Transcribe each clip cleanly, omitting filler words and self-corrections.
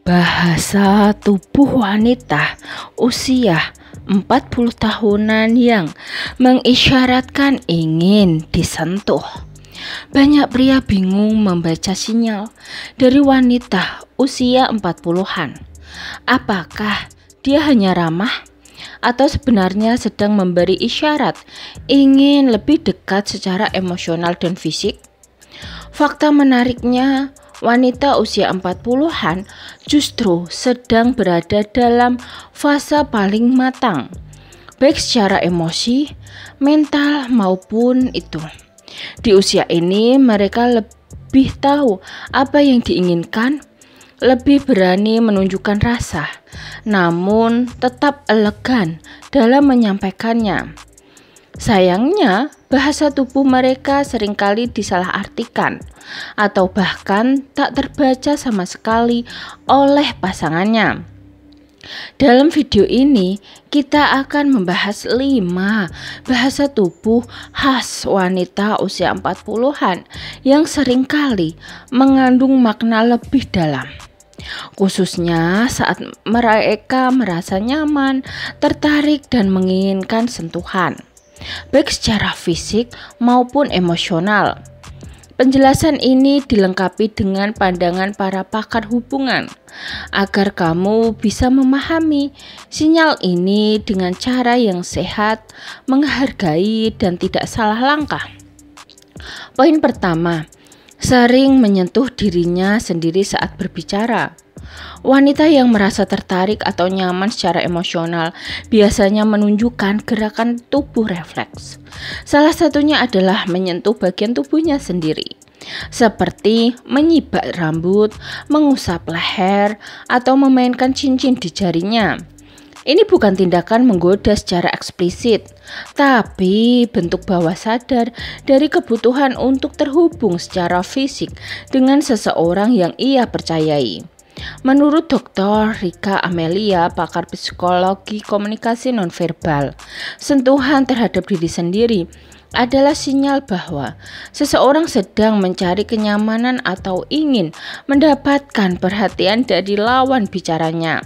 Bahasa tubuh wanita usia 40 tahunan yang mengisyaratkan ingin disentuh. Banyak pria bingung membaca sinyal dari wanita usia 40-an. Apakah dia hanya ramah atau sebenarnya sedang memberi isyarat ingin lebih dekat secara emosional dan fisik? Fakta menariknya, wanita usia 40-an justru sedang berada dalam fase paling matang, baik secara emosi, mental maupun itu. Di usia ini mereka lebih tahu apa yang diinginkan, lebih berani menunjukkan rasa, namun tetap elegan dalam menyampaikannya. Sayangnya, bahasa tubuh mereka seringkali disalahartikan atau bahkan tak terbaca sama sekali oleh pasangannya. Dalam video ini, kita akan membahas 5 bahasa tubuh khas wanita usia 40-an yang seringkali mengandung makna lebih dalam. Khususnya saat mereka merasa nyaman, tertarik, dan menginginkan sentuhan, baik secara fisik maupun emosional. Penjelasan ini dilengkapi dengan pandangan para pakar hubungan agar kamu bisa memahami sinyal ini dengan cara yang sehat, menghargai, dan tidak salah langkah. Poin pertama, sering menyentuh dirinya sendiri saat berbicara. Wanita yang merasa tertarik atau nyaman secara emosional biasanya menunjukkan gerakan tubuh refleks. Salah satunya adalah menyentuh bagian tubuhnya sendiri, seperti menyibak rambut, mengusap leher, atau memainkan cincin di jarinya. Ini bukan tindakan menggoda secara eksplisit, tapi bentuk bawah sadar dari kebutuhan untuk terhubung secara fisik dengan seseorang yang ia percayai. Menurut Dr. Rika Amelia, pakar psikologi komunikasi nonverbal, sentuhan terhadap diri sendiri adalah sinyal bahwa seseorang sedang mencari kenyamanan atau ingin mendapatkan perhatian dari lawan bicaranya.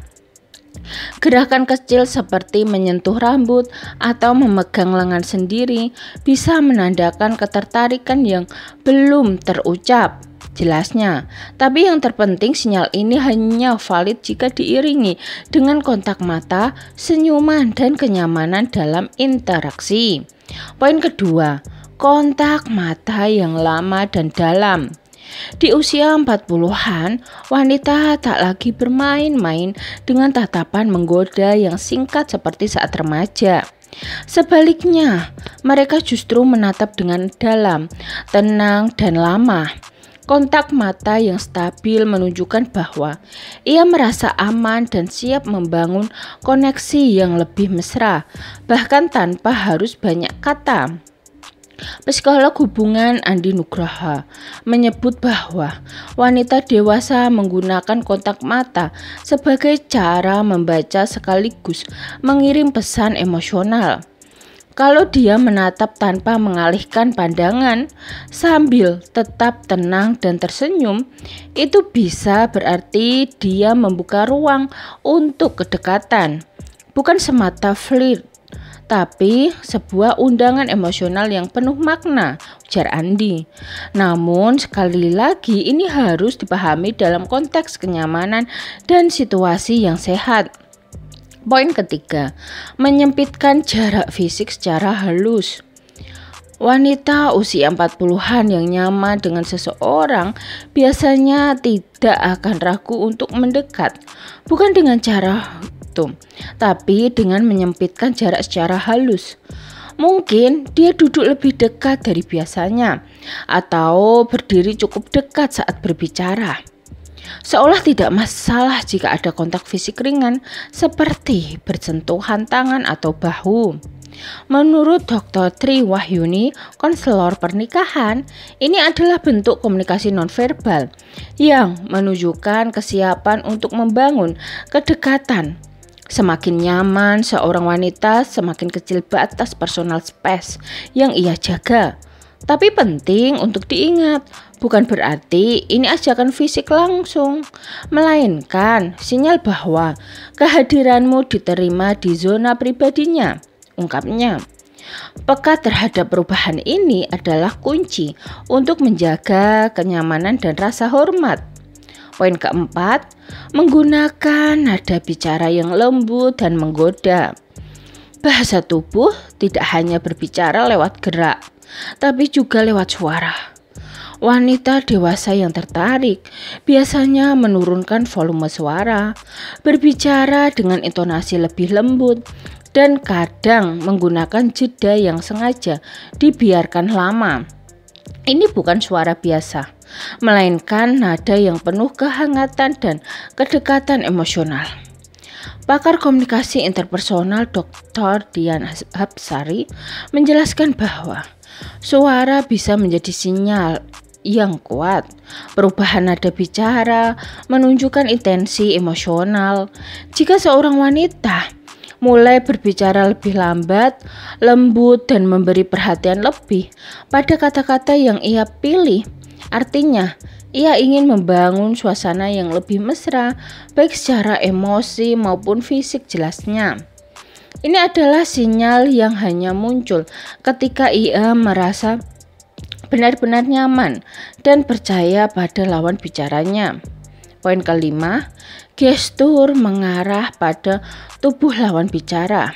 Gerakan kecil seperti menyentuh rambut atau memegang lengan sendiri bisa menandakan ketertarikan yang belum terucap jelasnya. Tapi yang terpenting, sinyal ini hanya valid jika diiringi dengan kontak mata, senyuman, dan kenyamanan dalam interaksi. Poin kedua, kontak mata yang lama dan dalam. Di usia 40-an, wanita tak lagi bermain-main dengan tatapan menggoda yang singkat seperti saat remaja. Sebaliknya, mereka justru menatap dengan dalam, tenang, dan lama. Kontak mata yang stabil menunjukkan bahwa ia merasa aman dan siap membangun koneksi yang lebih mesra, bahkan tanpa harus banyak kata. Psikolog hubungan Andi Nugraha menyebut bahwa wanita dewasa menggunakan kontak mata sebagai cara membaca sekaligus mengirim pesan emosional. Kalau dia menatap tanpa mengalihkan pandangan sambil tetap tenang dan tersenyum, itu bisa berarti dia membuka ruang untuk kedekatan, bukan semata flirt, tapi sebuah undangan emosional yang penuh makna, ujar Andi. Namun sekali lagi ini harus dipahami dalam konteks kenyamanan dan situasi yang sehat. Poin ketiga, menyempitkan jarak fisik secara halus. Wanita usia 40-an yang nyaman dengan seseorang biasanya tidak akan ragu untuk mendekat, bukan dengan cara itu, tapi dengan menyempitkan jarak secara halus. Mungkin dia duduk lebih dekat dari biasanya atau berdiri cukup dekat saat berbicara. Seolah tidak masalah jika ada kontak fisik ringan seperti bersentuhan tangan atau bahu. Menurut Dr. Tri Wahyuni, konselor pernikahan, ini adalah bentuk komunikasi nonverbal yang menunjukkan kesiapan untuk membangun kedekatan. Semakin nyaman seorang wanita, semakin kecil batas personal space yang ia jaga. Tapi penting untuk diingat Bukan berarti ini ajakan fisik langsung, melainkan sinyal bahwa kehadiranmu diterima di zona pribadinya, ungkapnya. Peka terhadap perubahan ini adalah kunci untuk menjaga kenyamanan dan rasa hormat. Poin keempat, menggunakan nada bicara yang lembut dan menggoda. Bahasa tubuh tidak hanya berbicara lewat gerak, tapi juga lewat suara. Wanita dewasa yang tertarik biasanya menurunkan volume suara, berbicara dengan intonasi lebih lembut, dan kadang menggunakan jeda yang sengaja dibiarkan lama. Ini bukan suara biasa, melainkan nada yang penuh kehangatan dan kedekatan emosional. Pakar komunikasi interpersonal Dr. Dian Hapsari menjelaskan bahwa suara bisa menjadi sinyal yang kuat. Perubahan nada bicara menunjukkan intensi emosional. Jika seorang wanita mulai berbicara lebih lambat, lembut, dan memberi perhatian lebih pada kata-kata yang ia pilih, artinya ia ingin membangun suasana yang lebih mesra, baik secara emosi maupun fisik jelasnya. Ini adalah sinyal yang hanya muncul ketika ia merasa benar-benar nyaman dan percaya pada lawan bicaranya. Poin kelima, gestur mengarah pada tubuh lawan bicara.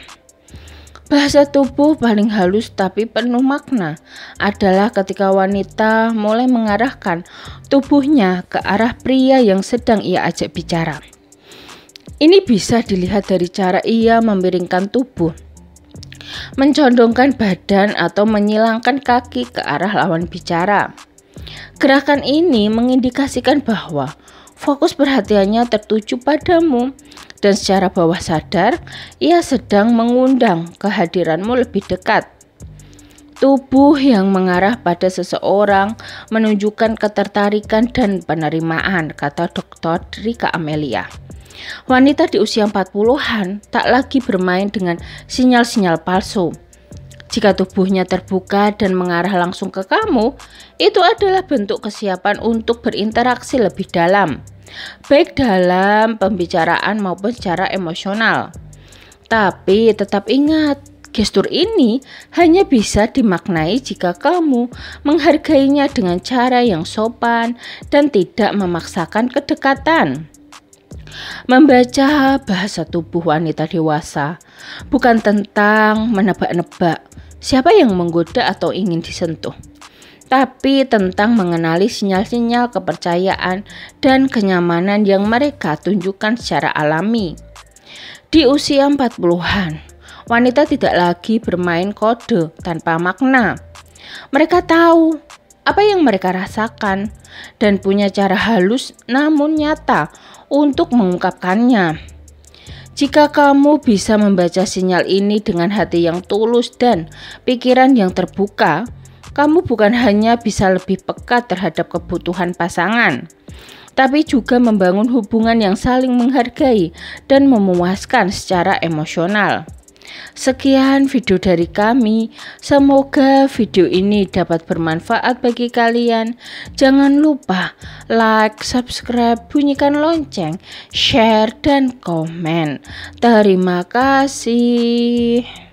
Bahasa tubuh paling halus tapi penuh makna adalah ketika wanita mulai mengarahkan tubuhnya ke arah pria yang sedang ia ajak bicara. Ini bisa dilihat dari cara ia memiringkan tubuh, mencondongkan badan atau menyilangkan kaki ke arah lawan bicara. Gerakan ini mengindikasikan bahwa fokus perhatiannya tertuju padamu dan secara bawah sadar ia sedang mengundang kehadiranmu lebih dekat. Tubuh yang mengarah pada seseorang menunjukkan ketertarikan dan penerimaan, kata Dr. Rika Amelia. Wanita di usia 40-an tak lagi bermain dengan sinyal-sinyal palsu. Jika tubuhnya terbuka dan mengarah langsung ke kamu, itu adalah bentuk kesiapan untuk berinteraksi lebih dalam, baik dalam pembicaraan maupun secara emosional. Tapi tetap ingat, gestur ini hanya bisa dimaknai jika kamu menghargainya dengan cara yang sopan dan tidak memaksakan kedekatan. Membaca bahasa tubuh wanita dewasa bukan tentang menebak-nebak siapa yang menggoda atau ingin disentuh, tapi tentang mengenali sinyal-sinyal kepercayaan dan kenyamanan yang mereka tunjukkan secara alami. Di usia 40-an, wanita tidak lagi bermain kode tanpa makna. Mereka tahu apa yang mereka rasakan dan punya cara halus namun nyata untuk mengungkapkannya. Jika kamu bisa membaca sinyal ini dengan hati yang tulus dan pikiran yang terbuka, kamu bukan hanya bisa lebih peka terhadap kebutuhan pasangan, tapi juga membangun hubungan yang saling menghargai dan memuaskan secara emosional. Sekian video dari kami, semoga video ini dapat bermanfaat bagi kalian. Jangan lupa like, subscribe, bunyikan lonceng, share, dan komen. Terima kasih.